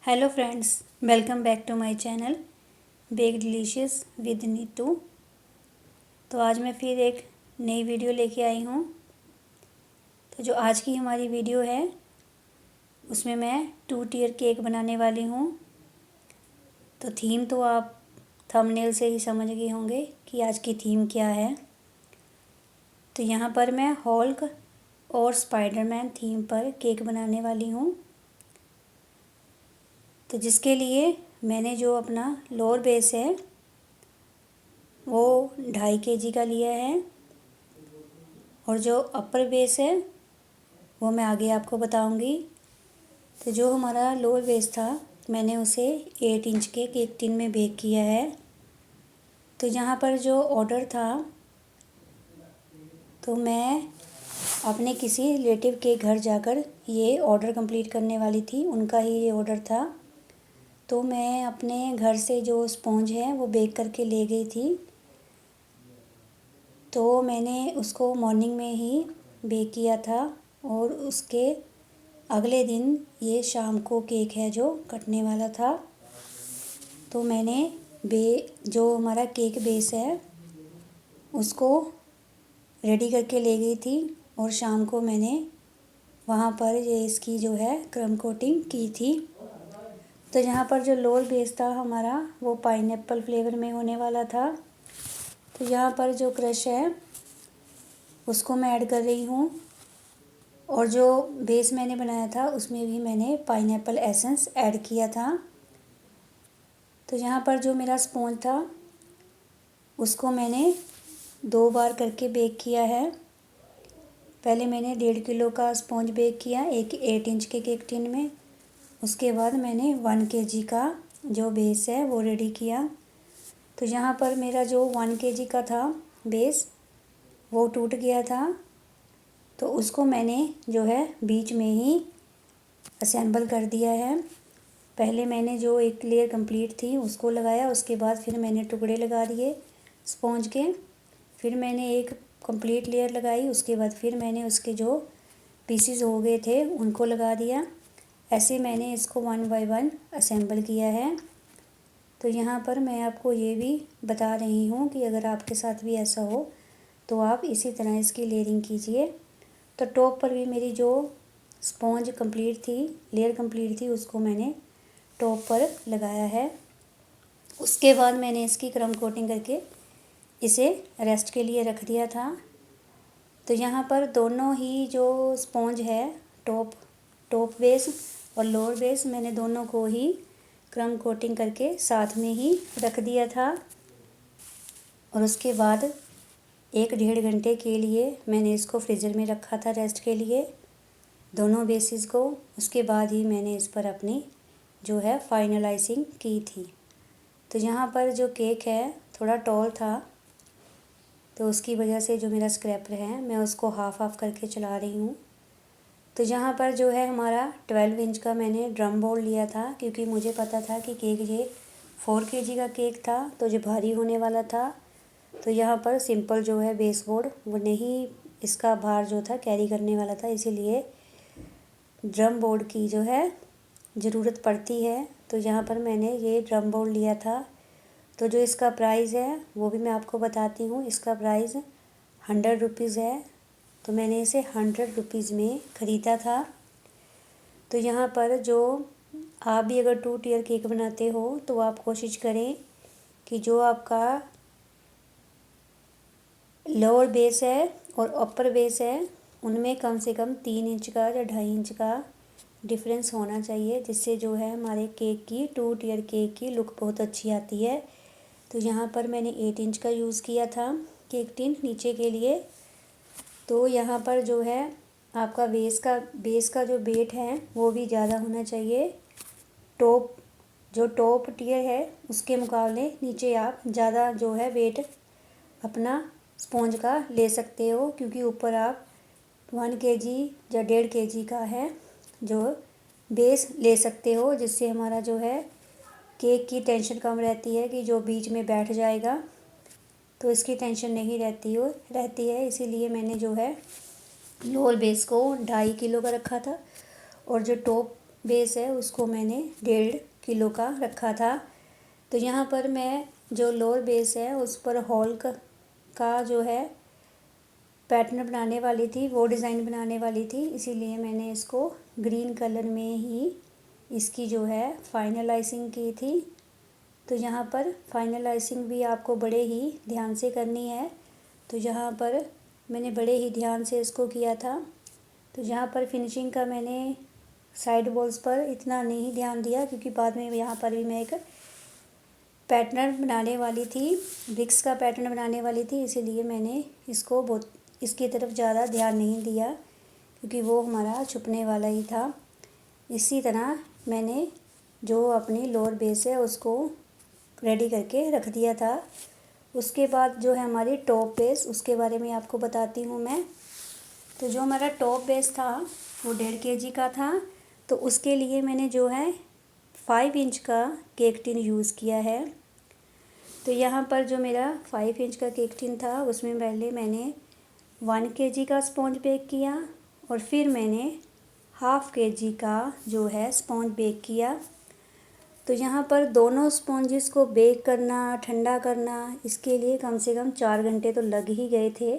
Hello friends, welcome back to my channel bake delicious with Neetu. तो आज मैं फिर एक नई वीडियो लेके आई हूँ। तो जो आज की हमारी वीडियो है उसमें मैं 2 टियर केक बनाने वाली हूँ। तो थीम तो आप थंबनेल से ही समझ गए होंगे कि आज की थीम क्या है। तो यहाँ पर मैं हल्क और स्पाइडरमैन थीम पर केक बनाने वाली हूँ। तो जिसके लिए मैंने जो अपना लोअर बेस है वो 2.5 kg का लिया है और जो अपर बेस है वो मैं आगे आपको बताऊंगी। तो जो हमारा लोअर बेस था मैंने उसे 8 इंच के केक टिन में बेक किया है। तो यहाँ पर जो ऑर्डर था तो मैं अपने किसी रिलेटिव के घर जाकर ये ऑर्डर कंप्लीट करने वाली थी, उनका ही ये ऑर्डर था। तो मैं अपने घर से जो स्पॉन्ज है वो बेक करके ले गई थी। तो मैंने उसको मॉर्निंग में ही बेक किया था और उसके अगले दिन ये शाम को केक है जो कटने वाला था। तो मैंने जो हमारा केक बेस है उसको रेडी करके ले गई थी और शाम को मैंने वहाँ पर ये इसकी जो है क्रम कोटिंग की थी। तो यहाँ पर जो लोअर बेस था हमारा वो पाइनएप्पल फ्लेवर में होने वाला था। तो यहाँ पर जो क्रश है उसको मैं ऐड कर रही हूँ और जो बेस मैंने बनाया था उसमें भी मैंने पाइनएप्पल एसेंस ऐड किया था। तो यहाँ पर जो मेरा स्पॉन्ज था उसको मैंने 2 बार करके बेक किया है। पहले मैंने 1.5 किलो का स्पॉन्ज बेक किया एक 8 इंच के केक टिन में। उसके बाद मैंने 1 kg का जो बेस है वो रेडी किया। तो यहाँ पर मेरा जो 1 kg का था बेस वो टूट गया था। तो उसको मैंने जो है बीच में ही असेंबल कर दिया है। पहले मैंने जो एक लेयर कंप्लीट थी उसको लगाया, उसके बाद फिर मैंने टुकड़े लगा दिए स्पॉन्ज के। फिर मैंने एक कंप्लीट लेयर लगाई, उसके बाद फिर मैंने उसके जो पीसीज हो गए थे उनको लगा दिया। ऐसे मैंने इसको 1 बाय 1 असेंबल किया है। तो यहाँ पर मैं आपको ये भी बता रही हूँ कि अगर आपके साथ भी ऐसा हो तो आप इसी तरह इसकी लेयरिंग कीजिए। तो टॉप पर भी मेरी जो स्पॉन्ज कंप्लीट थी, लेयर कंप्लीट थी, उसको मैंने टॉप पर लगाया है। उसके बाद मैंने इसकी क्रम कोटिंग करके इसे रेस्ट के लिए रख दिया था। तो यहाँ पर दोनों ही जो स्पॉन्ज है टॉप बेस और लोअर बेस मैंने दोनों को ही क्रम कोटिंग करके साथ में ही रख दिया था। और उसके बाद 1-1.5 घंटे के लिए मैंने इसको फ्रीज़र में रखा था रेस्ट के लिए दोनों बेसिस को। उसके बाद ही मैंने इस पर अपनी जो है फाइनलाइजिंग की थी। तो यहाँ पर जो केक है थोड़ा टॉल था तो उसकी वजह से जो मेरा स्क्रैपर है मैं उसको हाफ़ करके चला रही हूँ। तो यहाँ पर जो है हमारा 12 इंच का मैंने ड्रम बोर्ड लिया था क्योंकि मुझे पता था कि केक ये 4 kg का केक था तो जो भारी होने वाला था। तो यहाँ पर सिंपल जो है बेस बोर्ड वो नहीं इसका भार जो था कैरी करने वाला था, इसीलिए ड्रम बोर्ड की जो है ज़रूरत पड़ती है। तो यहाँ पर मैंने ये ड्रम बोर्ड लिया था। तो जो इसका प्राइस है वो भी मैं आपको बताती हूँ। इसका प्राइस 100 रुपीज़ है। तो मैंने इसे 100 रुपीज़ में ख़रीदा था। तो यहाँ पर जो आप भी अगर 2 टियर केक बनाते हो तो आप कोशिश करें कि जो आपका लोअर बेस है और अपर बेस है उनमें कम से कम 3 इंच का या 2.5 इंच का डिफरेंस होना चाहिए, जिससे जो है हमारे केक की 2 टियर केक की लुक बहुत अच्छी आती है। तो यहाँ पर मैंने 8 इंच का यूज़ किया था केक टिन नीचे के लिए। तो यहाँ पर जो है आपका बेस का जो वेट है वो भी ज़्यादा होना चाहिए। टॉप टियर है उसके मुकाबले नीचे आप ज़्यादा जो है वेट अपना स्पॉन्ज का ले सकते हो, क्योंकि ऊपर आप 1 kg या 1.5 kg का है जो बेस ले सकते हो, जिससे हमारा जो है केक की टेंशन कम रहती है कि जो बीच में बैठ जाएगा। तो इसकी टेंशन नहीं रहती है। इसीलिए मैंने जो है लोअर बेस को 2.5 किलो का रखा था और जो टॉप बेस है उसको मैंने 1.5 किलो का रखा था। तो यहाँ पर मैं जो लोअर बेस है उस पर हॉल का जो है पैटर्न बनाने वाली थी, वो डिज़ाइन बनाने वाली थी, इसीलिए मैंने इसको ग्रीन कलर में ही इसकी जो है फाइनलाइजिंग की थी। तो यहाँ पर फाइनलाइजिंग भी आपको बड़े ही ध्यान से करनी है। तो यहाँ पर मैंने बड़े ही ध्यान से इसको किया था। तो यहाँ पर फिनिशिंग का मैंने साइड वॉल्स पर इतना नहीं ध्यान दिया, क्योंकि बाद में यहाँ पर भी मैं एक पैटर्न बनाने वाली थी, ब्रिक्स का पैटर्न बनाने वाली थी, इसीलिए मैंने इसको बहुत इसकी तरफ ज़्यादा ध्यान नहीं दिया, क्योंकि वो हमारा छुपने वाला ही था। इसी तरह मैंने जो अपनी लोअर बेस है उसको रेडी करके रख दिया था। उसके बाद जो है हमारी टॉप बेस, उसके बारे में आपको बताती हूँ मैं। तो जो हमारा टॉप बेस था वो 1.5 kg का था। तो उसके लिए मैंने जो है 5 इंच का केक टिन यूज़ किया है। तो यहाँ पर जो मेरा 5 इंच का केक टिन था उसमें पहले मैंने 1 kg का स्पॉन्ज बेक किया और फिर मैंने 1/2 kg का जो है स्पॉन्ज बेक किया। तो यहाँ पर दोनों स्पॉन्जेस को बेक करना, ठंडा करना, इसके लिए कम से कम 4 घंटे तो लग ही गए थे,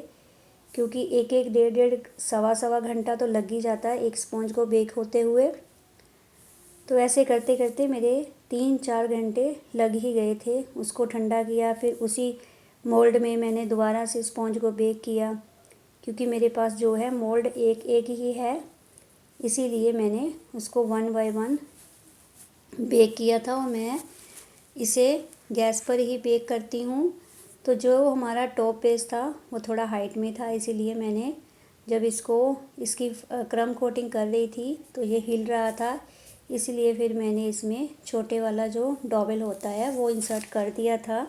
क्योंकि एक एक 1.5 सवा घंटा तो लग ही जाता है एक स्पॉन्ज को बेक होते हुए। तो ऐसे करते करते मेरे 3-4 घंटे लग ही गए थे। उसको ठंडा किया, फिर उसी मोल्ड में मैंने दोबारा से स्पॉन्ज को बेक किया, क्योंकि मेरे पास जो है मोल्ड एक ही है, इसीलिए मैंने उसको 1 बाय 1 बेक किया था। और मैं इसे गैस पर ही बेक करती हूँ। तो जो हमारा टॉप बेस था वो थोड़ा हाइट में था, इसीलिए मैंने जब इसकी क्रम कोटिंग कर रही थी तो ये हिल रहा था, इसलिए फिर मैंने इसमें छोटे वाला जो डॉवेल होता है वो इंसर्ट कर दिया था।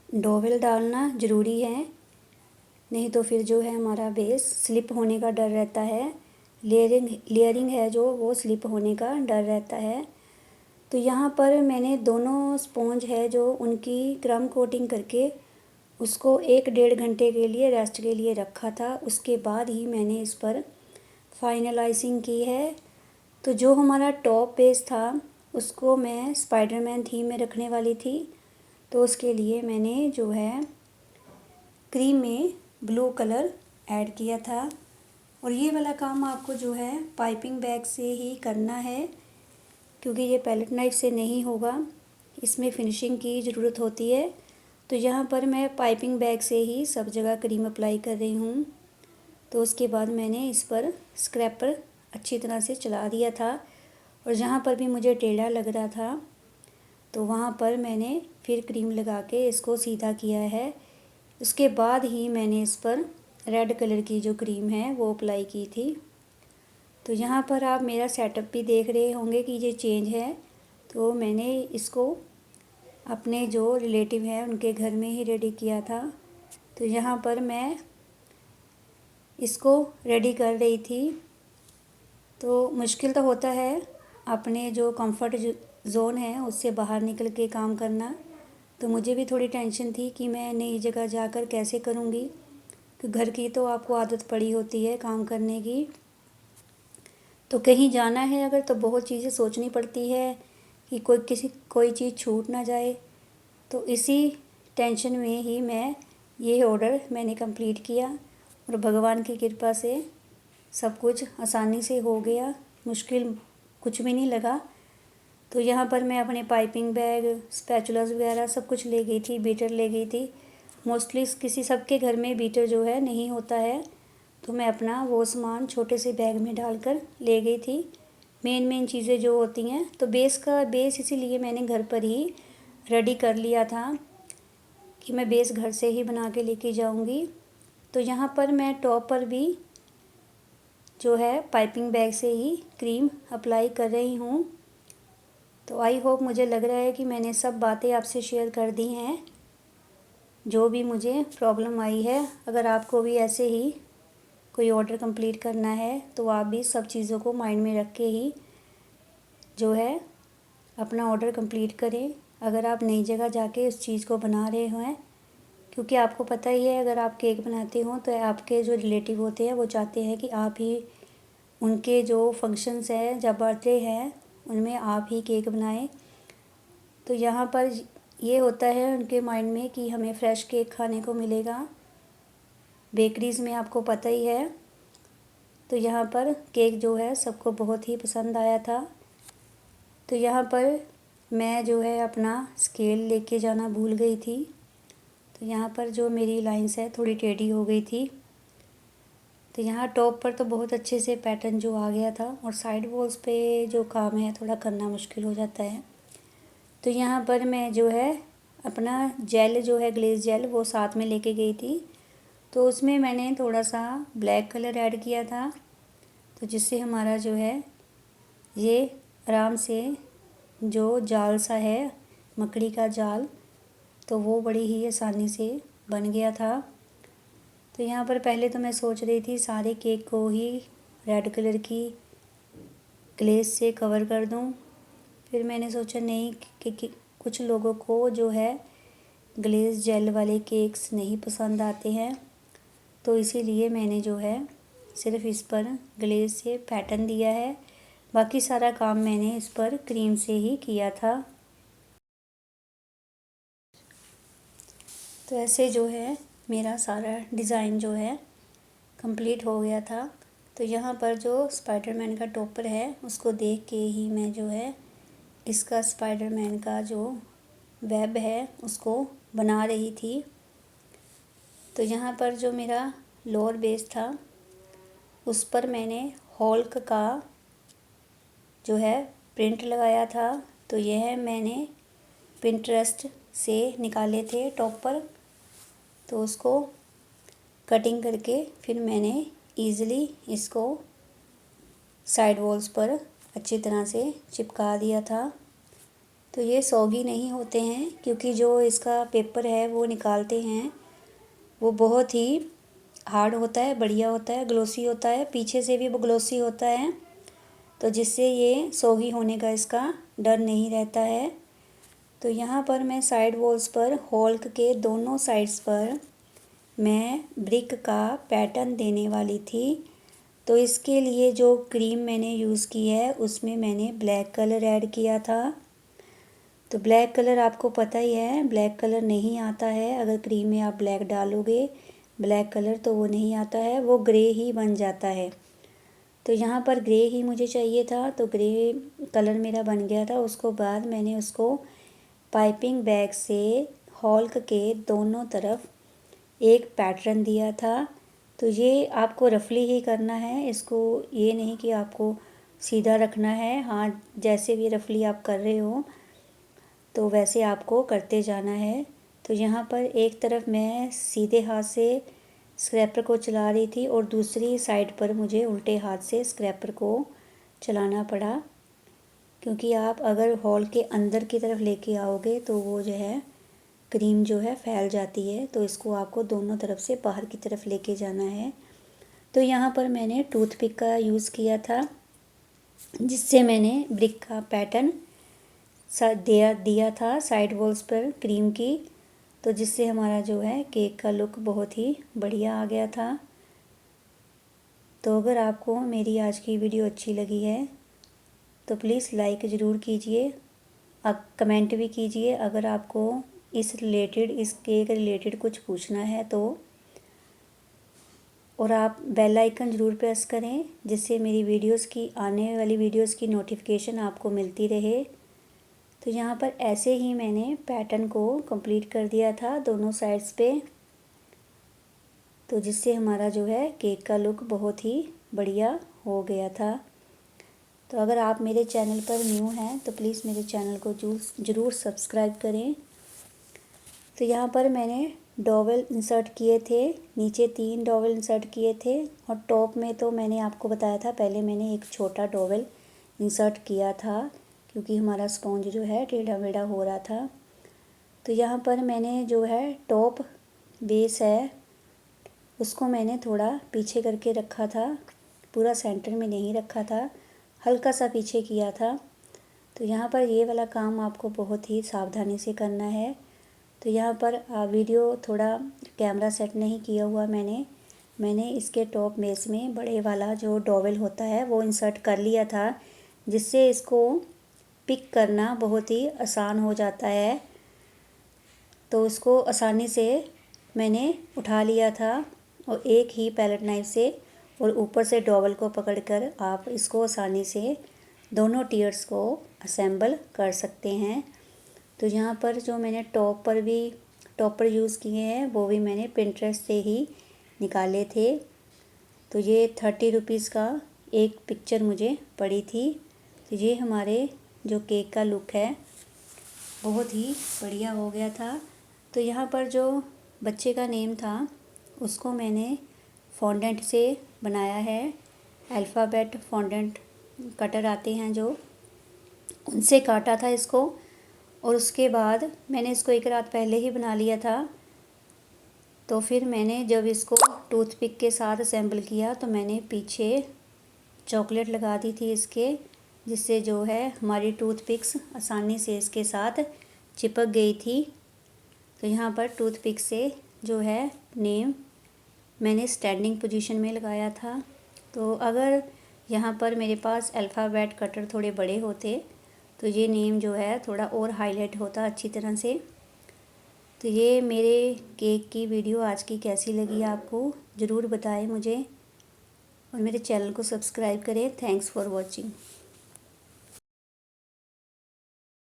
डॉवेल डालना ज़रूरी है, नहीं तो फिर जो है हमारा बेस स्लिप होने का डर रहता है। लेयरिंग है जो वो स्लिप होने का डर रहता है। तो यहाँ पर मैंने दोनों स्पॉन्ज है जो उनकी क्रम कोटिंग करके उसको 1-1.5 घंटे के लिए रेस्ट के लिए रखा था। उसके बाद ही मैंने इस पर फाइनलाइजिंग की है। तो जो हमारा टॉप बेस था उसको मैं स्पाइडरमैन थीम में रखने वाली थी। तो उसके लिए मैंने जो है क्रीम में ब्लू कलर ऐड किया था। और ये वाला काम आपको जो है पाइपिंग बैग से ही करना है, क्योंकि ये पैलेट नाइफ से नहीं होगा, इसमें फिनिशिंग की ज़रूरत होती है। तो यहाँ पर मैं पाइपिंग बैग से ही सब जगह क्रीम अप्लाई कर रही हूँ। तो उसके बाद मैंने इस पर स्क्रैपर अच्छी तरह से चला दिया था, और जहाँ पर भी मुझे टेढ़ा लग रहा था तो वहाँ पर मैंने फिर क्रीम लगा के इसको सीधा किया है। उसके बाद ही मैंने इस पर रेड कलर की जो क्रीम है वो अप्लाई की थी। तो यहाँ पर आप मेरा सेटअप भी देख रहे होंगे कि ये चेंज है। तो मैंने इसको अपने जो रिलेटिव हैं उनके घर में ही रेडी किया था। तो यहाँ पर मैं इसको रेडी कर रही थी। तो मुश्किल तो होता है अपने जो कंफर्ट जोन है उससे बाहर निकल के काम करना। तो मुझे भी थोड़ी टेंशन थी कि मैं नई जगह जाकर कैसे करूँगी, कि घर की तो आपको आदत पड़ी होती है काम करने की। तो कहीं जाना है अगर तो बहुत चीज़ें सोचनी पड़ती है कि कोई चीज़ छूट ना जाए। तो इसी टेंशन में ही ये ऑर्डर मैंने कंप्लीट किया, और भगवान की कृपा से सब कुछ आसानी से हो गया, मुश्किल कुछ भी नहीं लगा। तो यहाँ पर मैं अपने पाइपिंग बैग, स्पैचुलास वगैरह सब कुछ ले गई थी, बीटर ले गई थी। मोस्टली सबके घर में बीटर जो है नहीं होता है, तो मैं अपना वो सामान छोटे से बैग में डालकर ले गई थी। मेन चीज़ें जो होती हैं, तो बेस इसीलिए मैंने घर पर ही रेडी कर लिया था कि मैं बेस घर से ही बना के लेके जाऊंगी। तो यहाँ पर मैं टॉप पर भी जो है पाइपिंग बैग से ही क्रीम अप्लाई कर रही हूँ। तो आई होप, मुझे लग रहा है कि मैंने सब बातें आपसे शेयर कर दी हैं जो भी मुझे प्रॉब्लम आई है। अगर आपको भी ऐसे ही कोई ऑर्डर कंप्लीट करना है तो आप भी सब चीज़ों को माइंड में रख के ही जो है अपना ऑर्डर कंप्लीट करें, अगर आप नई जगह जाके उस चीज़ को बना रहे हैं। क्योंकि आपको पता ही है, अगर आप केक बनाते हो तो आपके जो रिलेटिव होते हैं वो चाहते हैं कि आप ही उनके जो फंक्शंस है, जब बर्थडे है, उनमें आप ही केक बनाएं। तो यहाँ पर ये होता है उनके माइंड में कि हमें फ़्रेश केक खाने को मिलेगा, बेकरीज़ में आपको पता ही है। तो यहाँ पर केक जो है सबको बहुत ही पसंद आया था। तो यहाँ पर मैं जो है अपना स्केल लेके जाना भूल गई थी। तो यहाँ पर जो मेरी लाइंस है थोड़ी टेढ़ी हो गई थी। तो यहाँ टॉप पर तो बहुत अच्छे से पैटर्न जो आ गया था, और साइड वॉल्स पे जो काम है थोड़ा करना मुश्किल हो जाता है। तो यहाँ पर मैं जो है अपना जेल जो है, ग्लेज जेल, वो साथ में लेके गई थी। तो उसमें मैंने थोड़ा सा ब्लैक कलर ऐड किया था, तो जिससे हमारा जो है ये आराम से जो जाल सा है, मकड़ी का जाल, तो वो बड़ी ही आसानी से बन गया था। तो यहाँ पर पहले तो मैं सोच रही थी सारे केक को ही रेड कलर की ग्लेज से कवर कर दूँ। फिर मैंने सोचा नहीं कि कुछ लोगों को जो है ग्लेज जेल वाले केक्स नहीं पसंद आते हैं, तो इसीलिए मैंने जो है सिर्फ़ इस पर ग्लेज से पैटर्न दिया है। बाकी सारा काम मैंने इस पर क्रीम से ही किया था। तो ऐसे जो है मेरा सारा डिज़ाइन जो है कंप्लीट हो गया था। तो यहाँ पर जो स्पाइडरमैन का टॉपर है उसको देख के ही मैं जो है इसका स्पाइडरमैन का जो वेब है उसको बना रही थी। तो यहाँ पर जो मेरा लोअर बेस था उस पर मैंने हॉल्क का जो है प्रिंट लगाया था। तो यह मैंने पिंटरेस्ट से निकाले थे टॉप पर। तो उसको कटिंग करके फिर मैंने ईज़िली इसको साइड वॉल्स पर अच्छी तरह से चिपका दिया था। तो ये सॉगी नहीं होते हैं, क्योंकि जो इसका पेपर है वो निकालते हैं वो बहुत ही हार्ड होता है, बढ़िया होता है, ग्लोसी होता है, पीछे से भी वो ग्लोसी होता है। तो जिससे ये सॉगी होने का इसका डर नहीं रहता है। तो यहाँ पर मैं साइड वॉल्स पर हॉल्क के दोनों साइड्स पर मैं ब्रिक का पैटर्न देने वाली थी। तो इसके लिए जो क्रीम मैंने यूज़ की है उसमें मैंने ब्लैक कलर ऐड किया था। तो ब्लैक कलर आपको पता ही है, ब्लैक कलर नहीं आता है अगर क्रीम में आप ब्लैक डालोगे ब्लैक कलर, तो वो नहीं आता है, वो ग्रे ही बन जाता है। तो यहाँ पर ग्रे ही मुझे चाहिए था, तो ग्रे कलर मेरा बन गया था। उसको बाद मैंने उसको पाइपिंग बैग से हॉल्क के दोनों तरफ एक पैटर्न दिया था। तो ये आपको रफली ही करना है, इसको ये नहीं कि आपको सीधा रखना है। हाँ, जैसे भी रफली आप कर रहे हो तो वैसे आपको करते जाना है। तो यहाँ पर एक तरफ मैं सीधे हाथ से स्क्रैपर को चला रही थी और दूसरी साइड पर मुझे उल्टे हाथ से स्क्रैपर को चलाना पड़ा, क्योंकि आप अगर हॉल के अंदर की तरफ लेके आओगे तो वो जो है क्रीम जो है फैल जाती है। तो इसको आपको दोनों तरफ से बाहर की तरफ लेके जाना है। तो यहाँ पर मैंने टूथपिक का यूज़ किया था, जिससे मैंने ब्रिक का पैटर्न दिया था साइड वॉल्स पर क्रीम की। तो जिससे हमारा जो है केक का लुक बहुत ही बढ़िया आ गया था। तो अगर आपको मेरी आज की वीडियो अच्छी लगी है तो प्लीज़ लाइक ज़रूर कीजिए, आप कमेंट भी कीजिए। अगर आपको इस केक रिलेटेड कुछ पूछना है तो, और आप बेल आइकन ज़रूर प्रेस करें, जिससे मेरी वीडियोस की आने वाली वीडियोस की नोटिफिकेशन आपको मिलती रहे। तो यहाँ पर ऐसे ही मैंने पैटर्न को कंप्लीट कर दिया था दोनों साइड्स पे। तो जिससे हमारा जो है केक का लुक बहुत ही बढ़िया हो गया था। तो अगर आप मेरे चैनल पर न्यू हैं तो प्लीज़ मेरे चैनल को ज़रूर सब्सक्राइब करें। तो यहाँ पर मैंने डॉवेल इंसर्ट किए थे, नीचे 3 डॉवेल इंसर्ट किए थे, और टॉप में तो मैंने आपको बताया था पहले मैंने एक छोटा डॉवेल इंसर्ट किया था, क्योंकि हमारा स्पॉन्ज जो है टेढ़ा मेढ़ा हो रहा था। तो यहाँ पर मैंने जो है टॉप बेस है उसको मैंने थोड़ा पीछे करके रखा था, पूरा सेंटर में नहीं रखा था, हल्का सा पीछे किया था। तो यहाँ पर ये वाला काम आपको बहुत ही सावधानी से करना है। तो यहाँ पर वीडियो थोड़ा कैमरा सेट नहीं किया हुआ मैंने, मैंने इसके टॉप बेस में बड़े वाला जो डॉवेल होता है वो इंसर्ट कर लिया था, जिससे इसको पिक करना बहुत ही आसान हो जाता है। तो उसको आसानी से मैंने उठा लिया था और एक ही पैलेट नाइफ से और ऊपर से डॉवेल को पकड़कर आप इसको आसानी से दोनों टियर्स को असेंबल कर सकते हैं। तो यहाँ पर जो मैंने टॉपर यूज़ किए हैं वो भी मैंने पिंटरेस्ट से ही निकाले थे। तो ये 30 रुपीज़ का एक पिक्चर मुझे पड़ी थी। तो ये हमारे जो केक का लुक है बहुत ही बढ़िया हो गया था। तो यहाँ पर जो बच्चे का नेम था उसको मैंने फॉन्डेंट से बनाया है। अल्फ़ाबेट फॉन्डेंट कटर आते हैं जो, उनसे काटा था इसको। और उसके बाद मैंने इसको एक रात पहले ही बना लिया था। तो फिर मैंने जब इसको टूथपिक के साथ असेंबल किया तो मैंने पीछे चॉकलेट लगा दी थी इसके, जिससे जो है हमारी टूथपिक्स आसानी से इसके साथ चिपक गई थी। तो यहाँ पर टूथपिक से जो है नेम मैंने स्टैंडिंग पोजीशन में लगाया था। तो अगर यहाँ पर मेरे पास अल्फ़ाबेट कटर थोड़े बड़े होते तो ये नेम जो है थोड़ा और हाईलाइट होता अच्छी तरह से। तो ये मेरे केक की वीडियो आज की कैसी लगी आपको ज़रूर बताएं मुझे, और मेरे चैनल को सब्सक्राइब करें। Thanks for watching.